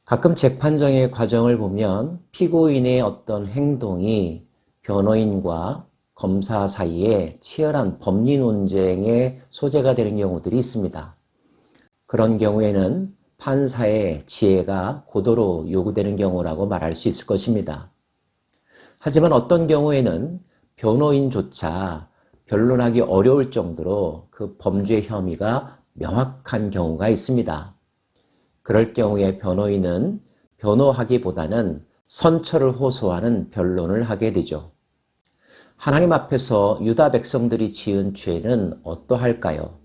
가끔 재판정의 과정을 보면 피고인의 어떤 행동이 변호인과 검사 사이에 치열한 법리 논쟁의 소재가 되는 경우들이 있습니다. 그런 경우에는 판사의 지혜가 고도로 요구되는 경우라고 말할 수 있을 것입니다. 하지만 어떤 경우에는 변호인조차 변론하기 어려울 정도로 그 범죄 혐의가 명확한 경우가 있습니다. 그럴 경우에 변호인은 변호하기보다는 선처를 호소하는 변론을 하게 되죠. 하나님 앞에서 유다 백성들이 지은 죄는 어떠할까요?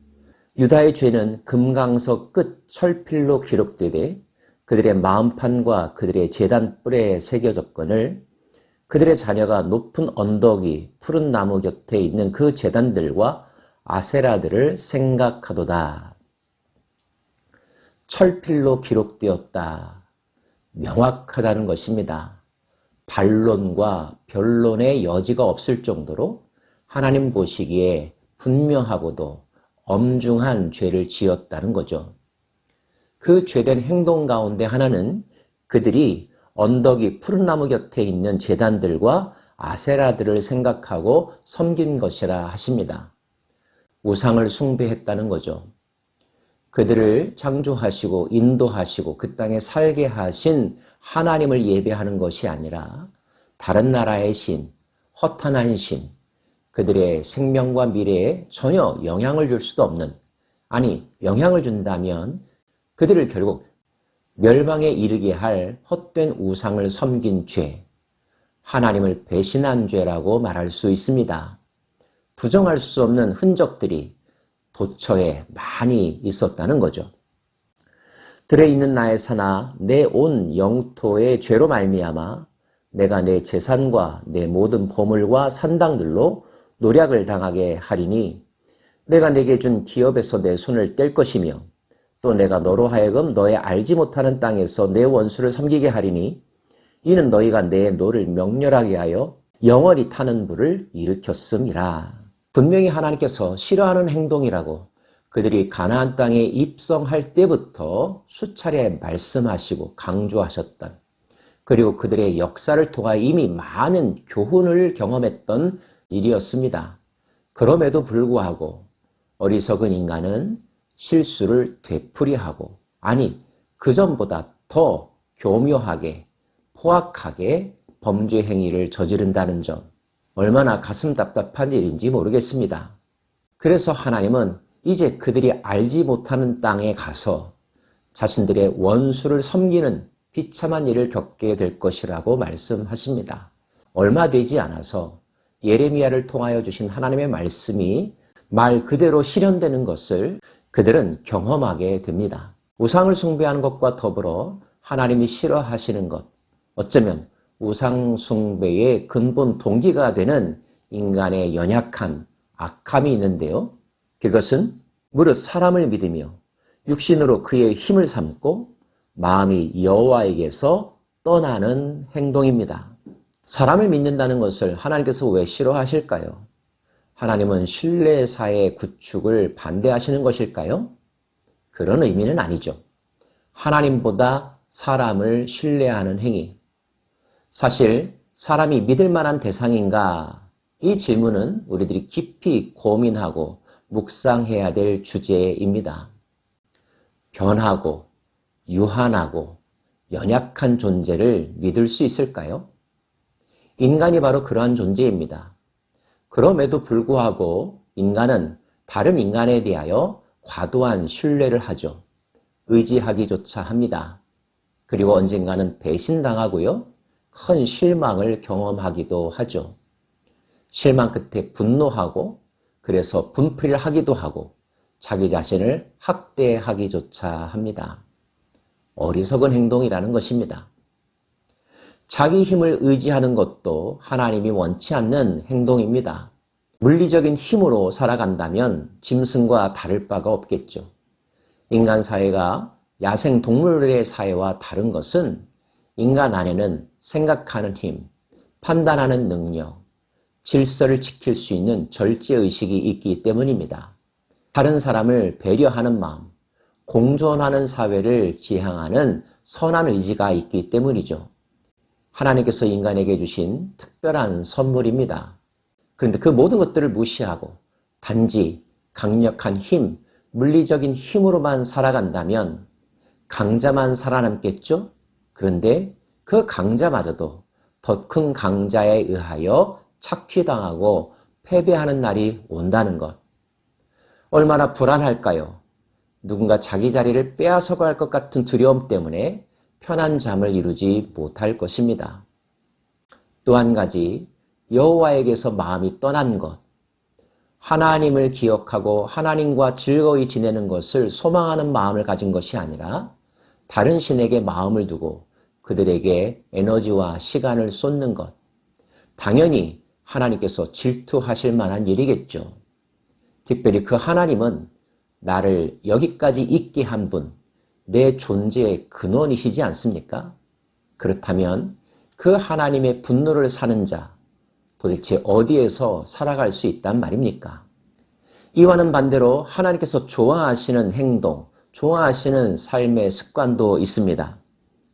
유다의 죄는 금강석 끝 철필로 기록되되 그들의 마음판과 그들의 제단 뿔에 새겨졌거늘 그들의 자녀가 높은 언덕이 푸른 나무 곁에 있는 그 제단들과 아세라들을 생각하도다. 철필로 기록되었다. 명확하다는 것입니다. 반론과 변론의 여지가 없을 정도로 하나님 보시기에 분명하고도 엄중한 죄를 지었다는 거죠. 그 죄된 행동 가운데 하나는 그들이 언덕이 푸른 나무 곁에 있는 제단들과 아세라들을 생각하고 섬긴 것이라 하십니다. 우상을 숭배했다는 거죠. 그들을 창조하시고 인도하시고 그 땅에 살게 하신 하나님을 예배하는 것이 아니라 다른 나라의 신, 허탄한 신, 그들의 생명과 미래에 전혀 영향을 줄 수도 없는, 아니 영향을 준다면 그들을 결국 멸망에 이르게 할 헛된 우상을 섬긴 죄, 하나님을 배신한 죄라고 말할 수 있습니다. 부정할 수 없는 흔적들이 도처에 많이 있었다는 거죠. 들에 있는 나의 산아, 내 온 영토의 죄로 말미암아 내가 내 재산과 내 모든 보물과 산당들로 노략을 당하게 하리니 내가 내게 준 기업에서 내 손을 뗄 것이며 또 내가 너로 하여금 너의 알지 못하는 땅에서 내 원수를 섬기게 하리니 이는 너희가 내 노를 명렬하게 하여 영원히 타는 불을 일으켰음이라. 분명히 하나님께서 싫어하는 행동이라고 그들이 가나안 땅에 입성할 때부터 수차례 말씀하시고 강조하셨던, 그리고 그들의 역사를 통하여 이미 많은 교훈을 경험했던 일이었습니다. 그럼에도 불구하고 어리석은 인간은 실수를 되풀이하고, 아니 그전보다 더 교묘하게 포악하게 범죄 행위를 저지른다는 점, 얼마나 가슴 답답한 일인지 모르겠습니다. 그래서 하나님은 이제 그들이 알지 못하는 땅에 가서 자신들의 원수를 섬기는 비참한 일을 겪게 될 것이라고 말씀하십니다. 얼마 되지 않아서 예레미야를 통하여 주신 하나님의 말씀이 말 그대로 실현되는 것을 그들은 경험하게 됩니다. 우상을 숭배하는 것과 더불어 하나님이 싫어하시는 것, 어쩌면 우상 숭배의 근본 동기가 되는 인간의 연약함, 악함이 있는데요. 그것은 무릇 사람을 믿으며 육신으로 그의 힘을 삼고 마음이 여호와에게서 떠나는 행동입니다. 사람을 믿는다는 것을 하나님께서 왜 싫어하실까요? 하나님은 신뢰사의 구축을 반대하시는 것일까요? 그런 의미는 아니죠. 하나님보다 사람을 신뢰하는 행위. 사실 사람이 믿을 만한 대상인가? 이 질문은 우리들이 깊이 고민하고 묵상해야 될 주제입니다. 변하고 유한하고 연약한 존재를 믿을 수 있을까요? 인간이 바로 그러한 존재입니다. 그럼에도 불구하고 인간은 다른 인간에 대하여 과도한 신뢰를 하죠. 의지하기조차 합니다. 그리고 언젠가는 배신당하고요. 큰 실망을 경험하기도 하죠. 실망 끝에 분노하고 그래서 분필을 하기도 하고 자기 자신을 학대하기조차 합니다. 어리석은 행동이라는 것입니다. 자기 힘을 의지하는 것도 하나님이 원치 않는 행동입니다. 물리적인 힘으로 살아간다면 짐승과 다를 바가 없겠죠. 인간 사회가 야생 동물의 사회와 다른 것은 인간 안에는 생각하는 힘, 판단하는 능력, 질서를 지킬 수 있는 절제의식이 있기 때문입니다. 다른 사람을 배려하는 마음, 공존하는 사회를 지향하는 선한 의지가 있기 때문이죠. 하나님께서 인간에게 주신 특별한 선물입니다. 그런데 그 모든 것들을 무시하고 단지 강력한 힘, 물리적인 힘으로만 살아간다면 강자만 살아남겠죠? 그런데 그 강자마저도 더 큰 강자에 의하여 착취당하고 패배하는 날이 온다는 것. 얼마나 불안할까요? 누군가 자기 자리를 빼앗아갈 할 것 같은 두려움 때문에 편한 잠을 이루지 못할 것입니다. 또 한 가지, 여호와에게서 마음이 떠난 것. 하나님을 기억하고 하나님과 즐거이 지내는 것을 소망하는 마음을 가진 것이 아니라 다른 신에게 마음을 두고 그들에게 에너지와 시간을 쏟는 것. 당연히 하나님께서 질투하실 만한 일이겠죠. 특별히 그 하나님은 나를 여기까지 있게 한 분, 내 존재의 근원이시지 않습니까? 그렇다면 그 하나님의 분노를 사는 자, 도대체 어디에서 살아갈 수 있단 말입니까? 이와는 반대로 하나님께서 좋아하시는 행동, 좋아하시는 삶의 습관도 있습니다.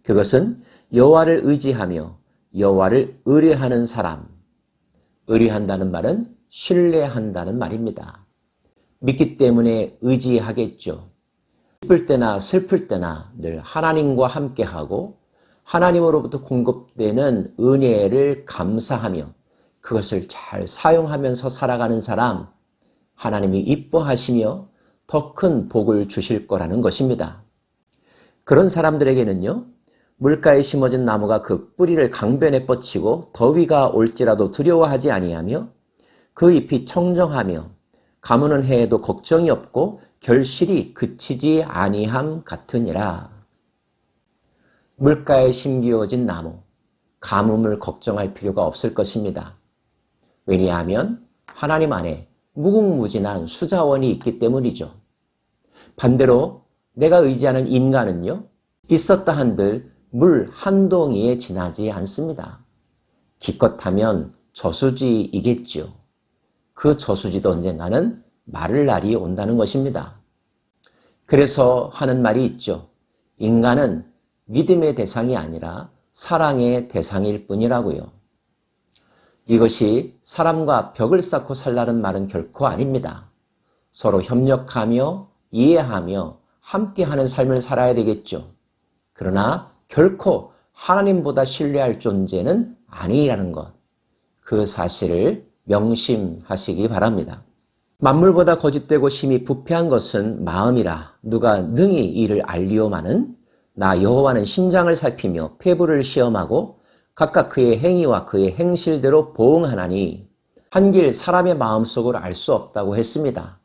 그것은 여호와를 의지하며 여호와를 의뢰하는 사람. 의뢰한다는 말은 신뢰한다는 말입니다. 믿기 때문에 의지하겠죠. 기쁠 때나 슬플 때나 늘 하나님과 함께하고 하나님으로부터 공급되는 은혜를 감사하며 그것을 잘 사용하면서 살아가는 사람, 하나님이 이뻐하시며 더 큰 복을 주실 거라는 것입니다. 그런 사람들에게는요, 물가에 심어진 나무가 그 뿌리를 강변에 뻗치고 더위가 올지라도 두려워하지 아니하며 그 잎이 청정하며 가무는 해에도 걱정이 없고 결실이 그치지 아니함 같으니라. 물가에 심기어진 나무, 가뭄을 걱정할 필요가 없을 것입니다. 왜냐하면 하나님 안에 무궁무진한 수자원이 있기 때문이죠. 반대로 내가 의지하는 인간은요, 있었다 한들 물 한 동이에 지나지 않습니다. 기껏하면 저수지이겠죠. 그 저수지도 언젠가는 마를 날이 온다는 것입니다. 그래서 하는 말이 있죠. 인간은 믿음의 대상이 아니라 사랑의 대상일 뿐이라고요. 이것이 사람과 벽을 쌓고 살라는 말은 결코 아닙니다. 서로 협력하며 이해하며 함께하는 삶을 살아야 되겠죠. 그러나 결코 하나님보다 신뢰할 존재는 아니라는 것, 그 사실을 명심하시기 바랍니다. 만물보다 거짓되고 심히 부패한 것은 마음이라 누가 능히 이를 알리오마는 나 여호와는 심장을 살피며 폐부를 시험하고 각각 그의 행위와 그의 행실대로 보응하나니 한길 사람의 마음속을 알 수 없다고 했습니다.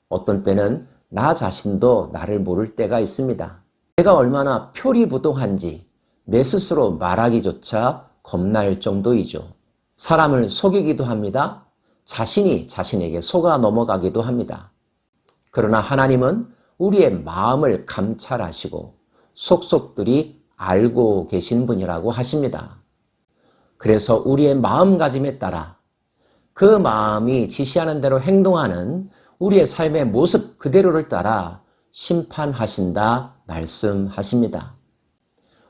어떤 때는 나 자신도 나를 모를 때가 있습니다. 내가 얼마나 표리부동한지 내 스스로 말하기조차 겁날 정도이죠. 사람을 속이기도 합니다. 자신이 자신에게 속아 넘어가기도 합니다. 그러나 하나님은 우리의 마음을 감찰하시고 속속들이 알고 계신 분이라고 하십니다. 그래서 우리의 마음가짐에 따라 그 마음이 지시하는 대로 행동하는 우리의 삶의 모습 그대로를 따라 심판하신다 말씀하십니다.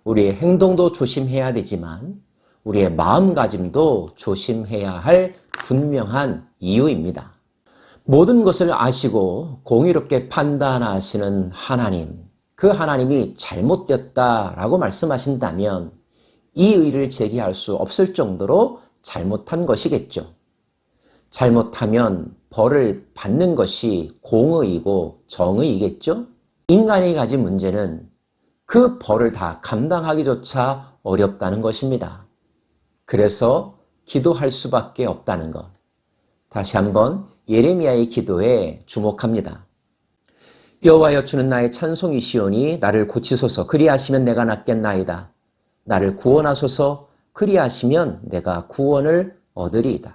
우리의 행동도 조심해야 되지만 우리의 마음가짐도 조심해야 할 분명한 이유입니다. 모든 것을 아시고 공의롭게 판단하시는 하나님, 그 하나님이 잘못되었다라고 말씀하신다면 이 의를 제기할 수 없을 정도로 잘못한 것이겠죠. 잘못하면 벌을 받는 것이 공의이고 정의이겠죠. 인간이 가진 문제는 그 벌을 다 감당하기조차 어렵다는 것입니다. 그래서 기도할 수밖에 없다는 것. 다시 한번 예레미야의 기도에 주목합니다. 여호와여 주는 나의 찬송이시오니 나를 고치소서. 그리하시면 내가 낫겠나이다. 나를 구원하소서. 그리하시면 내가 구원을 얻으리이다.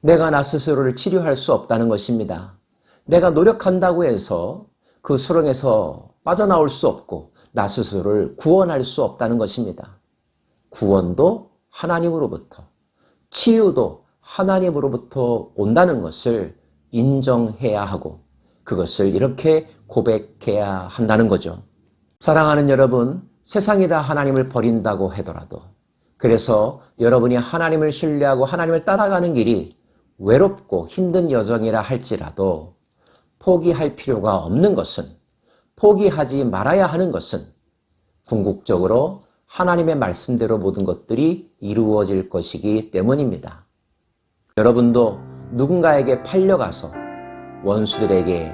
내가 나 스스로를 치료할 수 없다는 것입니다. 내가 노력한다고 해서 그 수렁에서 빠져나올 수 없고 나 스스로를 구원할 수 없다는 것입니다. 구원도 하나님으로부터, 치유도 하나님으로부터 온다는 것을 인정해야 하고 그것을 이렇게 고백해야 한다는 거죠. 사랑하는 여러분, 세상이 다 하나님을 버린다고 하더라도, 그래서 여러분이 하나님을 신뢰하고 하나님을 따라가는 길이 외롭고 힘든 여정이라 할지라도 포기할 필요가 없는 것은, 포기하지 말아야 하는 것은 궁극적으로 하나님의 말씀대로 모든 것들이 이루어질 것이기 때문입니다. 여러분도 누군가에게 팔려가서 원수들에게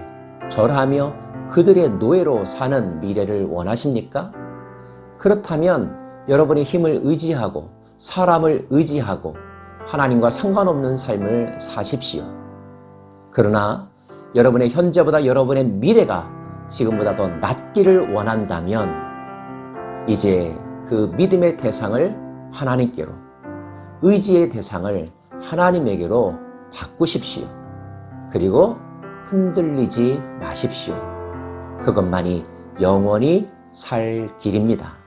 절하며 그들의 노예로 사는 미래를 원하십니까? 그렇다면 여러분의 힘을 의지하고 사람을 의지하고 하나님과 상관없는 삶을 사십시오. 그러나 여러분의 현재보다 여러분의 미래가 지금보다 더 낫기를 원한다면 이제 그 믿음의 대상을 하나님께로, 의지의 대상을 하나님에게로 바꾸십시오. 그리고 흔들리지 마십시오. 그것만이 영원히 살 길입니다.